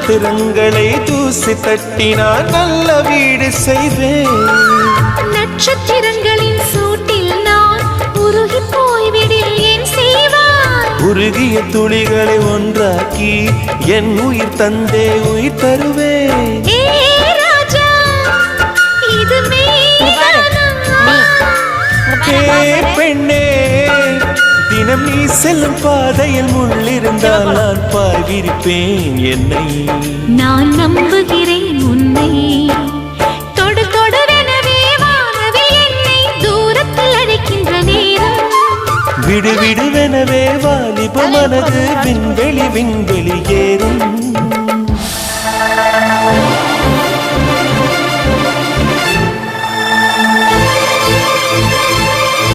நட்சத்திரங்களை தூசி தட்டினால் நல்ல வீடு செய்வேன். நட்சத்திரங்களின் சூட்டில் நான் உருகி போய்விடில் என் செய்வார். உருகிய துளிகளை ஒன்றாக்கி என் உயிர் தந்தே உயிர் தருவேன். பெண்ணே, தினம் நீ செல்லும் பாதையில் முள்ளிருந்தால் நான் பார்விருப்பேன் என்னை. நான் நம்புகிறேன் உன்னை. தொடு தொடுவெனவே வானவில் என்னை தூரத்தில் அழைக்கின்ற நேரம். விடு விடுவெனவே வாலிப மனது விண்வெளி விண்வெளி ஏறும்.